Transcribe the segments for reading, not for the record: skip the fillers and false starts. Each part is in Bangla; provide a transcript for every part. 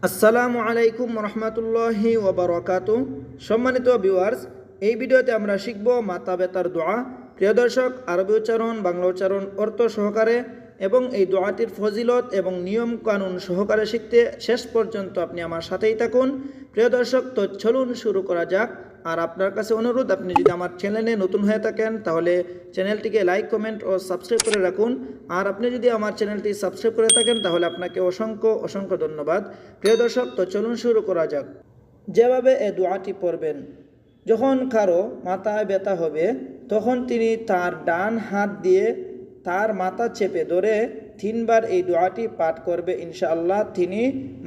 আসসালামু আলাইকুম রহমতুল্লাহি ওয়া বারাকাতুহু। সম্মানিত ভিউয়ার্স, এই ভিডিওতে আমরা শিখব মাথা ব্যথার দোয়া। প্রিয় দর্শক, আরবি উচ্চারণ, বাংলা উচ্চারণ, অর্থ সহকারে এবং এই দোয়াটির ফজিলত এবং নিয়ম কানুন সহকারে শিখতে শেষ পর্যন্ত আপনি আমার সাথেই থাকুন। প্রিয় দর্শক, তো চলুন শুরু করা যাক। আর আপনার কাছে অনুরোধ, আপনি যদি আমার চ্যানেলে নতুন হয়ে থাকেন তাহলে চ্যানেলটিকে লাইক, কমেন্ট ও সাবস্ক্রাইব করে রাখুন। আর আপনি যদি আমার চ্যানেলটি সাবস্ক্রাইব করে থাকেন তাহলে আপনাকে অসংখ্য অসংখ্য ধন্যবাদ। প্রিয় দর্শক, তো চলুন শুরু করা যাক। যেভাবে এই দোয়াটি পড়বেন, যখন কারো মাথায় ব্যথা হবে তখন তিনি তার ডান হাত দিয়ে তার মাথা চেপে ধরে 3 বার এই দোয়াটি পাঠ করবে। ইনশাআল্লাহ তিনি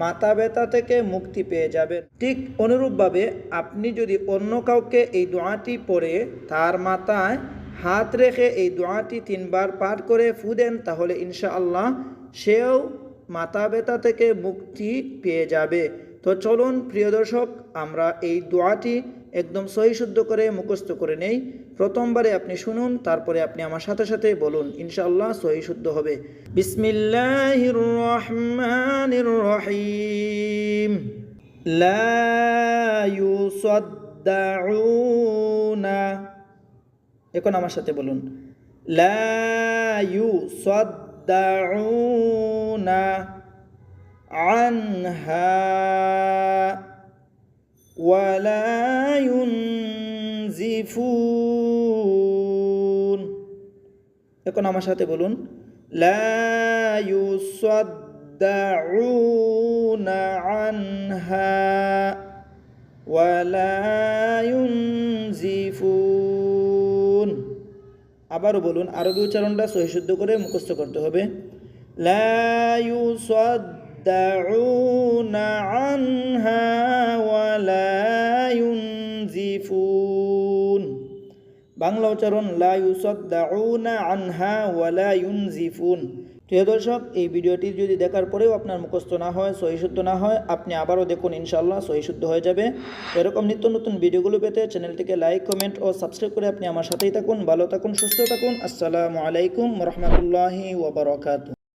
মাথা ব্যথা থেকে মুক্তি পেয়ে যাবেন। ঠিক অনুরূপভাবে আপনি যদি অন্য কাউকে এই দোয়াটি পড়ে তার মাথায় হাত রেখে এই দোয়াটি 3 বার পাঠ করে ফু দেন, তাহলে ইনশাআল্লাহ সেও মাথা ব্যথা থেকে মুক্তি পেয়ে যাবে। তো চলুন প্রিয় দর্শক, আমরা এই দোয়াটি একদম সহি শুদ্ধ করে মুখস্থ করে নেই। প্রথমবারে আপনি শুনুন, তারপরে আপনি আমার সাথে সাথে বলুন, ইনশাআল্লাহ সহি শুদ্ধ হবে। বিসমিল্লাহির রহমানির রহিম। লা ইউসাদ্দাউনা। এখন আমার সাথে বলুন, লা ইউসাদ্দাউনা আনহা ওয়ালা ইউনজিফুন। এখন আমার সাথে বলুন, লা ইউসাদ্দাউনা আনহা ওয়ালা ইউনজিফুন। আবারও বলুন, আরবি উচ্চারণটা সহিশুদ্ধ করে মুখস্থ করতে হবে। লা ইউসাদ্দাউনা আনহা ওয়ালা ইউনজিফুন। বাংলা উচ্চারণ, লা ইউসাদ্দাউনা আনহা ওয়ালা ইউনজিফুন। প্রিয় দর্শক, এই ভিডিওটি যদি দেখার পরেও আপনার মুখস্থ না হয়, সহিশুদ্ধ না হয়, আপনি আবারও দেখুন, ইনশাআল্লাহ সহিশুদ্ধ হয়ে যাবে। এরকম নিত্য নতুন ভিডিওগুলো পেতে চ্যানেলটিকে লাইক, কমেন্ট ও সাবস্ক্রাইব করে আপনি আমার সাথেই থাকুন। ভালো থাকুন, সুস্থ থাকুন। আসসালামু আলাইকুম রহমতুল্লাহি ওয়া বারাকাতুহু।